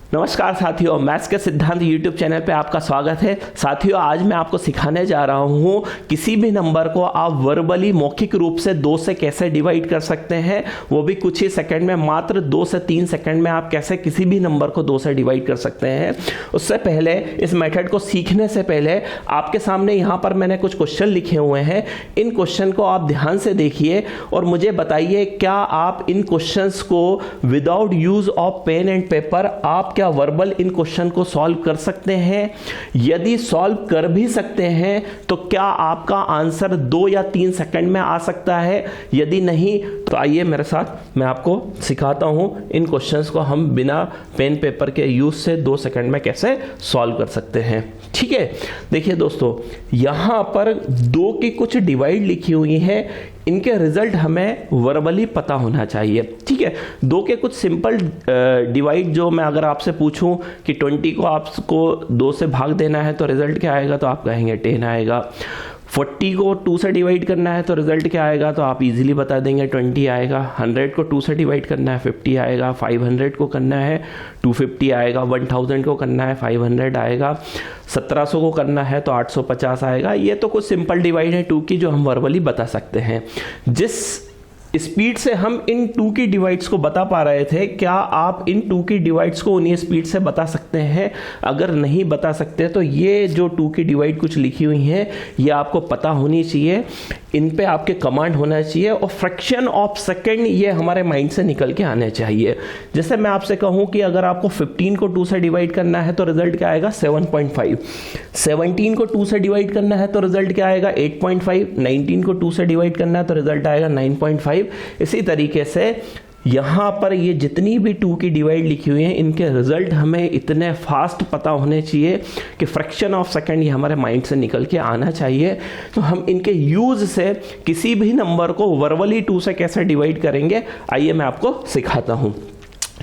नमस्कार साथियों, मैथ्स के सिद्धांत यूट्यूब चैनल पे आपका स्वागत है। साथियों, आज मैं आपको सिखाने जा रहा हूँ किसी भी नंबर को आप वर्बली मौखिक रूप से 2 से कैसे डिवाइड कर सकते हैं, वो भी कुछ ही सेकंड में, मात्र 2 से 3 सेकंड में आप कैसे किसी भी नंबर को 2 से डिवाइड कर सकते हैं। उससे पहले, इस मेथड को सीखने से पहले आपके सामने यहाँ पर मैंने कुछ क्वेश्चन लिखे हुए हैं। इन क्वेश्चन को आप ध्यान से देखिए और मुझे बताइए, क्या आप इन क्वेश्चंस को without use of pen and paper आप क्या वर्बल इन क्वेश्चन को सॉल्व कर सकते हैं? यदि सॉल्व कर भी सकते हैं तो क्या आपका आंसर 2 या 3 सेकंड में आ सकता है? यदि नहीं तो आइए मेरे साथ, मैं आपको सिखाता हूं इन क्वेश्चंस को हम बिना पेन पेपर के यूज से 2 सेकंड में कैसे सॉल्व कर सकते हैं। ठीक है, देखिए दोस्तों, यहां पर 2 की कुछ डिवाइड लिखी हुई है, इनके रिजल्ट हमें वर्बली पता होना चाहिए। ठीक है, 2 के कुछ सिंपल डिवाइड जो मैं अगर आपसे पूछूं कि 20 को आपको 2 से भाग देना है तो रिजल्ट क्या आएगा, तो आप कहेंगे 10 आएगा। 40 को 2 से डिवाइड करना है तो रिजल्ट क्या आएगा, तो आप इजीली बता देंगे 20 आएगा। 100 को 2 से डिवाइड करना है 50 आएगा। 500 को करना है 250 आएगा। 1000 को करना है 500 आएगा। 1700 को करना है तो 850 आएगा। ये तो कुछ सिंपल डिवाइड है 2 की जो हम वर्बली बता सकते हैं। जिस स्पीड से हम इन 2 की डिवाइड्स को बता पा रहे थे, क्या आप इन 2 की डिवाइड्स को उन्हीं स्पीड से बता सकते हैं? अगर नहीं बता सकते तो ये जो 2 की डिवाइड कुछ लिखी हुई है ये आपको पता होनी चाहिए, इन पे आपके कमांड होना चाहिए और फ्रैक्शन ऑफ सेकंड ये हमारे माइंड से निकल के आने चाहिए। जैसे मैं आपसे कहूं कि अगर आपको 15 को 2 से डिवाइड करना है तो रिजल्ट क्या आएगा, 7.5। 17 को 2 से डिवाइड करना है तो रिजल्ट क्या आएगा, 8.5। 19 को 2 से डिवाइड करना है तो रिजल्ट आएगा 9.5। इसी तरीके से यहां पर ये जितनी भी 2 की डिवाइड लिखी हुई है, इनके रिजल्ट हमें इतने फास्ट पता होने चाहिए कि फ्रैक्शन ऑफ सेकंड ये हमारे माइंड से निकल के आना चाहिए। तो हम इनके यूज से किसी भी नंबर को वर्बली 2 से कैसे डिवाइड करेंगे, आइए मैं आपको सिखाता हूं।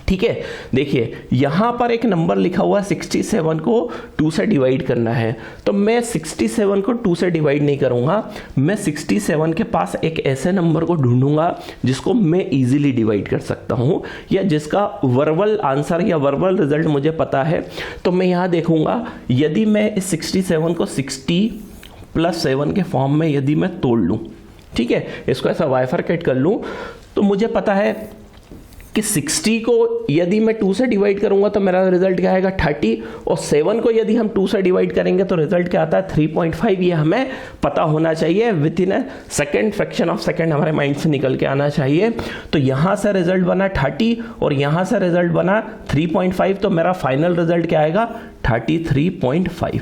ठीक है, देखिए यहां पर एक नंबर लिखा हुआ है 67 को 2 से डिवाइड करना है, तो मैं 67 को 2 से डिवाइड नहीं करूंगा। मैं 67 के पास एक ऐसे नंबर को ढूंढूंगा जिसको मैं इजीली डिवाइड कर सकता हूं, या जिसका वर्बल आंसर या वर्बल रिजल्ट मुझे पता है। तो मैं यहां देखूंगा, यदि मैं इस 67 को 60 + 7 के फॉर्म में यदि मैं तोड़ लूं, ठीक है, इसको ऐसा बाइफरकेट कर लूं, तो मुझे पता है कि 60 को यदि मैं 2 से डिवाइड करूंगा तो मेरा रिजल्ट क्या आएगा, 30। और 7 को यदि हम 2 से डिवाइड करेंगे तो रिजल्ट क्या आता है, 3.5। ये हमें पता होना चाहिए, with in a second, fraction of second हमारे माइंड से निकल के आना चाहिए। तो यहां से रिजल्ट बना 30 और यहां से रिजल्ट बना 3.5, तो मेरा फाइनल रिजल्ट क्या आएगा, 33.5।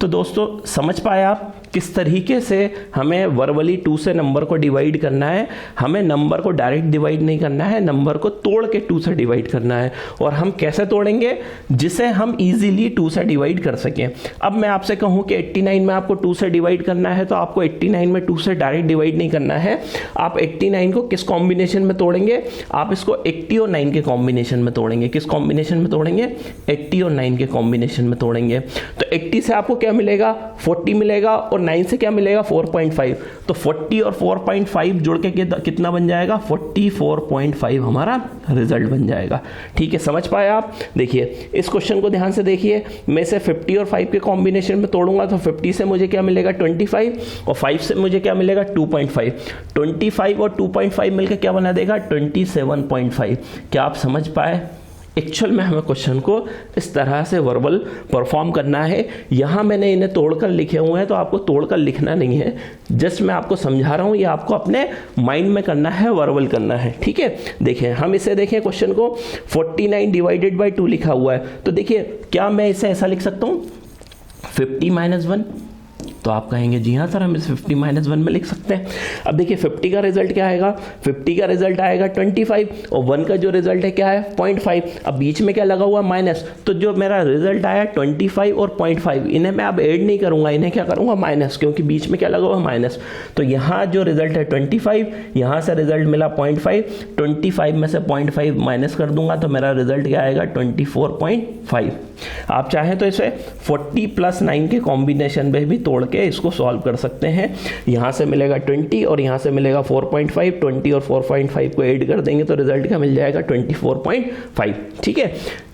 तो दोस्तों, समझ पाए आप किस तरीके से हमें वर्बली 2 से नंबर को डिवाइड करना है? हमें नंबर को डायरेक्ट डिवाइड नहीं करना है, नंबर को तोड़ के 2 से डिवाइड करना है। और हम कैसे तोड़ेंगे, जिसे हम इजीली 2 से डिवाइड कर सकें। अब मैं आपसे कहूं कि 89 में आपको 2 से डिवाइड करना है, तो आपको 89 में 2 से डायरेक्ट डिवाइड नहीं करना है। आप 89 को किस कॉम्बिनेशन में तोड़ेंगे, आप इसको 80 और 9 के कॉम्बिनेशन में तोड़ेंगे। किस कॉम्बिनेशन में तोड़ेंगे, 80 और 9 के कॉम्बिनेशन में तोड़ेंगे। तो 80 से आपको क्या मिलेगा, 40 मिलेगा, और 9 से क्या मिलेगा, 4.5। तो 40 और 4.5 जुड़ के कितना बन जाएगा, 44.5 हमारा रिजल्ट बन जाएगा। ठीक है, समझ पाए आप? देखिए इस क्वेश्चन को ध्यान से देखिए, मैं इसे 50 और 5 के कॉम्बिनेशन में तोड़ूंगा तो 50 से मुझे क्या मिलेगा, 25, और 5 से मुझे क्या मिलेगा, 2.5। 25 और 2.5 मिलकर क्या बना देगा, 27.5। क्या आप समझ पाए? एक्चुअल में हमें क्वेश्चन को इस तरह से वर्बल परफॉर्म करना है। यहाँ मैंने इन्हें तोड़कर लिखे हुए हैं, तो आपको तोड़कर लिखना नहीं है, जस्ट मैं आपको समझा रहा हूँ, ये आपको अपने माइंड में करना है, वर्बल करना है। ठीक है, देखिए हम इसे देखें क्वेश्चन को, 49 डिवाइडेड बाई 2 लिखा हुआ है, तो देखिए क्या मैं इसे ऐसा लिख सकता हूँ, 50 - 1। तो आप कहेंगे जी हाँ सर, हम इस 50 - 1 में लिख सकते हैं। अब देखिए 50 का रिजल्ट क्या आएगा, 50 का रिजल्ट आएगा 25, और 1 का जो रिजल्ट है क्या है, 0.5। अब बीच में क्या लगा हुआ, माइनस, तो जो मेरा रिजल्ट आया 25 और 0.5, इन्हें मैं अब ऐड नहीं करूंगा, इन्हें क्या करूंगा, माइनस, क्योंकि बीच में क्या लगा हुआ, माइनस। तो यहाँ जो रिजल्ट है 25, यहाँ से रिजल्ट मिला 0.5, 25 में से 0.5 माइनस कर दूंगा तो मेरा रिजल्ट क्या आएगा, 24.5। आप चाहें तो इसे 40 + 9 के कॉम्बिनेशन में भी तोड़ के इसको सॉल्व कर सकते हैं। यहां से मिलेगा 20 और यहां से मिलेगा 4.5, 20 और 4.5 को ऐड कर देंगे तो रिजल्ट क्या मिल जाएगा, 24.5। ठीक है,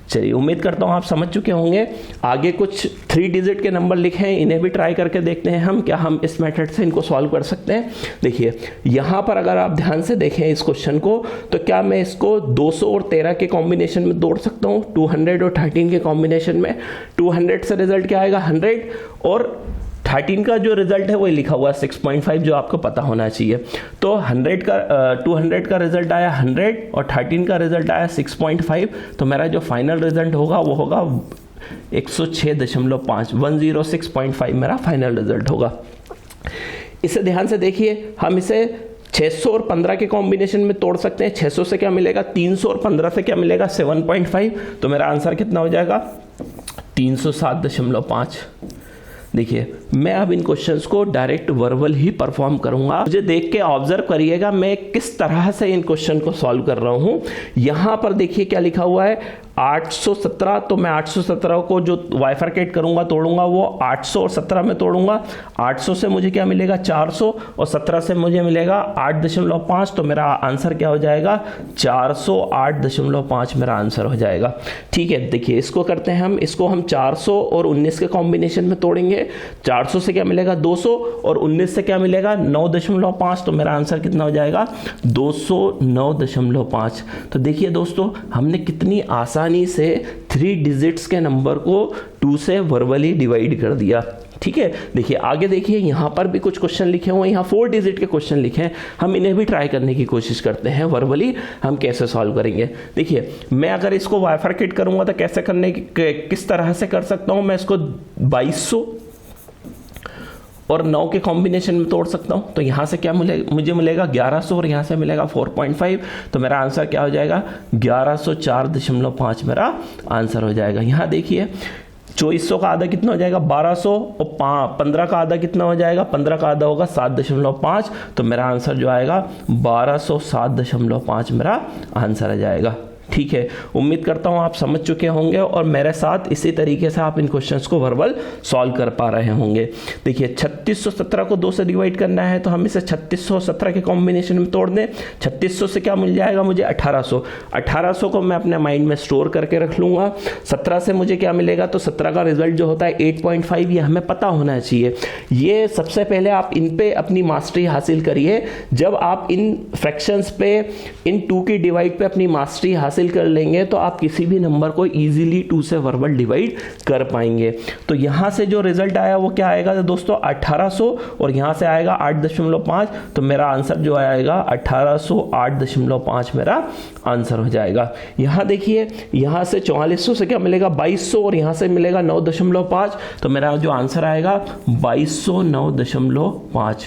चलिए, उम्मीद करता हूँ आप समझ चुके होंगे। आगे कुछ 3 डिजिट के नंबर लिखे हैं, इन्हें भी ट्राई करके देखते हैं हम, क्या हम इस मेथड से इनको सॉल्व कर सकते हैं। देखिए यहाँ पर अगर आप ध्यान से देखें इस क्वेश्चन को, तो क्या मैं इसको 200 और 13 के कॉम्बिनेशन में तोड़ सकता हूँ, 200 और 13 के कॉम्बिनेशन में। 200 से रिजल्ट क्या आएगा 100, और 13 का जो रिजल्ट है वो लिखा हुआ है 6.5, जो आपको पता होना चाहिए। तो 200 का रिजल्ट आया 100 और 13 का रिजल्ट आया 6.5, तो मेरा जो फाइनल रिजल्ट होगा वो होगा 106.5, 106.5 मेरा फाइनल रिजल्ट होगा। इसे ध्यान से देखिए, हम इसे 600 और 15 के कॉम्बिनेशन में तोड़ सकते हैं। 600 से क्या मिलेगा 300 और 15 से क्या मिलेगा 7.5, तो मेरा आंसर कितना हो जाएगा 307.5। देखिए मैं अब इन क्वेश्चंस को डायरेक्ट वर्बल ही परफॉर्म करूंगा, मुझे देख के ऑब्जर्व करिएगा मैं किस तरह से इन क्वेश्चन को सॉल्व कर रहा हूं। यहां पर देखिए क्या लिखा हुआ है 817, तो मैं 817 को जो बाइफरकेट करूंगा तोड़ूंगा वो 800 और 17 में तोड़ूंगा। 800 से मुझे क्या मिलेगा 400 और 17 से मुझे मिलेगा 8.5, तो मेरा आंसर क्या हो जाएगा 408.5 मेरा आंसर हो जाएगा। ठीक है, देखिए इसको करते हैं हम, इसको हम 400 और 19 के कॉम्बिनेशन में तोड़ेंगे। 400 से क्या मिलेगा 200 और 19 से क्या मिलेगा 9.5, तो मेरा आंसर कितना हो जाएगा 209.5। तो देखिए दोस्तों हमने कितनी आसानी से 3 डिजिट्स के नंबर को 2 से वर्बली डिवाइड कर दिया। ठीक है, देखिए आगे देखिए यहां पर भी कुछ क्वेश्चन लिखे हुए हैं, यहां 4 डिजिट के क्वेश्चन लिखे हैं, हम इन्हें भी ट्राई करने की कोशिश करते हैं वर्बली हम कैसे सॉल्व करेंगे। देखिए मैं अगर इसको बाइफरकेट करूंगा तो कैसे करने की किस तरह से कर सकता हूं, मैं इसको 2200 और 9 के कॉम्बिनेशन में तोड़ सकता हूं। तो यहां से क्या मुझे मिलेगा 1100 और यहां से मिलेगा 4.5, तो मेरा आंसर क्या हो जाएगा 1104.5 मेरा आंसर हो जाएगा। यहां देखिए 2400 का आधा कितना हो जाएगा 1200 और 15 का आधा कितना हो जाएगा 15 का आधा होगा 7.5, तो मेरा आंसर जो आएगा 1207.5 मेरा आंसर आ जाएगा। ठीक है, उम्मीद करता हूं आप समझ चुके होंगे और मेरे साथ इसी तरीके से आप इन क्वेश्चंस को वर्बल सॉल्व कर पा रहे होंगे। देखिए 3617 को 2 से डिवाइड करना है, तो हम इसे 3617 के कॉम्बिनेशन में तोड़ दें। 3600 से क्या मिल जाएगा मुझे 1800, 1800 को मैं अपने माइंड में स्टोर करके रख लूंगा। 17 से मुझे क्या मिलेगा, तो 17 का रिजल्ट जो होता है 8.5, ये हमें पता होना चाहिए। ये सबसे पहले आप इन पे अपनी मास्टरी हासिल करिए। जब आप इन फ्रैक्शंस पे, इन 2 की डिवाइड पे अपनी मास्टरी हासिल कर लेंगे तो आप किसी भी नंबर को इजीली 2 से वर्बल डिवाइड कर पाएंगे। तो यहां से जो रिजल्ट आया वो क्या आएगा दोस्तों 1800 और यहां से आएगा 8.5, तो मेरा आंसर जो आएगा 1808.5 मेरा आंसर हो जाएगा। यहां देखिए यहां से 4400 से क्या मिलेगा 2200 और यहां से मिलेगा 9.5, तो मेरा जो आंसर आएगा 2209.5।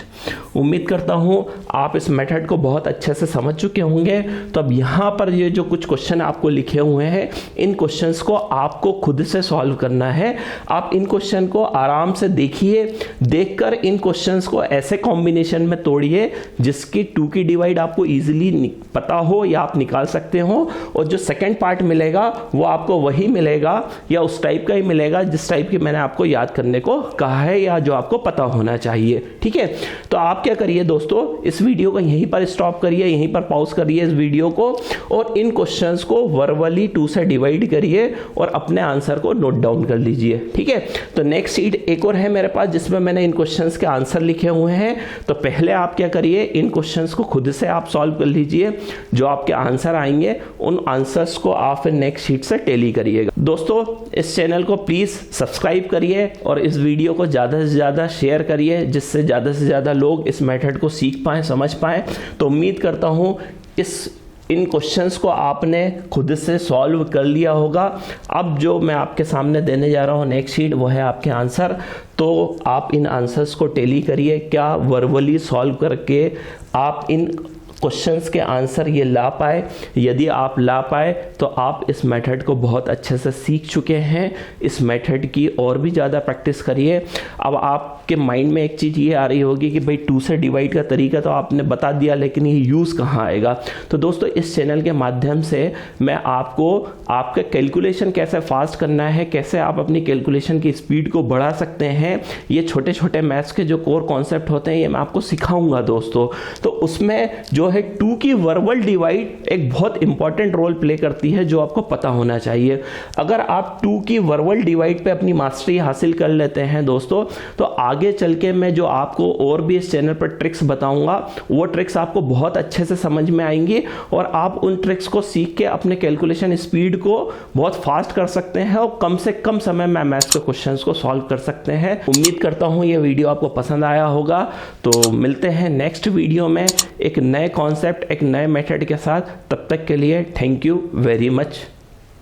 उम्मीद करता हूं आप इस मेथड को बहुत अच्छे से समझ चुके होंगे। तो अब यहां पर ये जो कुछ क्वेश्चन आपको लिखे हुए हैं, इन क्वेश्चंस को आपको खुद से सॉल्व करना है। आप इन क्वेश्चन को आराम से देखिए, देखकर इन क्वेश्चंस को ऐसे कॉम्बिनेशन में तोड़िए जिसकी 2 की डिवाइड आपको इजीली पता हो या आप निकाल सकते हो, और जो सेकंड पार्ट मिलेगा वो आपको वही मिलेगा या उस टाइप का ही मिलेगा जिस टाइप की मैंने आपको याद करने को कहा है या जो आपको पता होना चाहिए। ठीक है, तो आप क्या करिए दोस्तों, इस वीडियो को यहीं पर स्टॉप करिए, यहीं पर पॉज करिए इस वीडियो को, और इन क्वेश्चंस को वर्बली 2 से डिवाइड करिए और अपने आंसर को नोट डाउन कर लीजिए। ठीक है, तो नेक्स्ट शीट एक और है मेरे पास जिसमें मैंने इन क्वेश्चंस के आंसर लिखे हुए हैं। तो पहले आप क्या करिए, इन क्वेश्चंस को खुद से आप सॉल्व कर लीजिए, जो आपके आंसर आएंगे उन आंसर्स को आप फिर नेक्स्ट शीट से टैली करिएगा। दोस्तों इस चैनल को प्लीज सब्सक्राइब करिए और इस वीडियो को ज्यादा से ज्यादा शेयर करिए, जिससे ज्यादा से ज्यादा लोग इस मेथड को सीख पाएं, समझ पाएं। तो उम्मीद करता हूं इन क्वेश्चंस को आपने खुद से सॉल्व कर लिया होगा। अब जो मैं आपके सामने देने जा रहा हूं नेक्स्ट शीट, वो है आपके आंसर। तो आप इन आंसर्स को टैली करिए, क्या वर्बली सॉल्व करके आप इन क्वेश्चंस के आंसर ये ला पाए। यदि आप ला पाए तो आप इस मेथड को बहुत अच्छे से सीख चुके हैं। इस मेथड की और भी ज़्यादा प्रैक्टिस करिए। अब आपके माइंड में एक चीज़ ये आ रही होगी कि भाई 2 से डिवाइड का तरीका तो आपने बता दिया, लेकिन ये यूज़ कहाँ आएगा। तो दोस्तों इस चैनल के माध्यम से मैं आपको आपका कैलकुलेशन कैसे फास्ट करना है, कैसे आप अपनी कैलकुलेशन की स्पीड को बढ़ा सकते हैं, ये छोटे छोटे मैथ्स के जो कोर कॉन्सेप्ट होते हैं ये मैं आपको सिखाऊंगा दोस्तों। तो उसमें जो जो है 2 की वर्बल डिवाइड एक बहुत इंपॉर्टेंट रोल प्ले करती है, जो आपको पता होना चाहिए। अगर आप 2 की वर्बल डिवाइड पे अपनी मास्टरी हासिल कर लेते हैं दोस्तों, तो आगे चल के मैं जो आपको और भी इस चैनल पर ट्रिक्स बताऊंगा, वो ट्रिक्स आपको बहुत अच्छे से समझ में आएंगी और आप उन ट्रिक्स को सीख के अपने कैलकुलेशन स्पीड को बहुत फास्ट कर सकते हैं और कम से कम समय में मैथ्स के क्वेश्चंस को सॉल्व कर सकते हैं। उम्मीद करता हूं ये वीडियो आपको पसंद आया होगा। तो मिलते हैं नेक्स्ट वीडियो में एक नए कॉन्सेप्ट, एक नए मेथड के साथ। तब तक के लिए थैंक यू वेरी मच।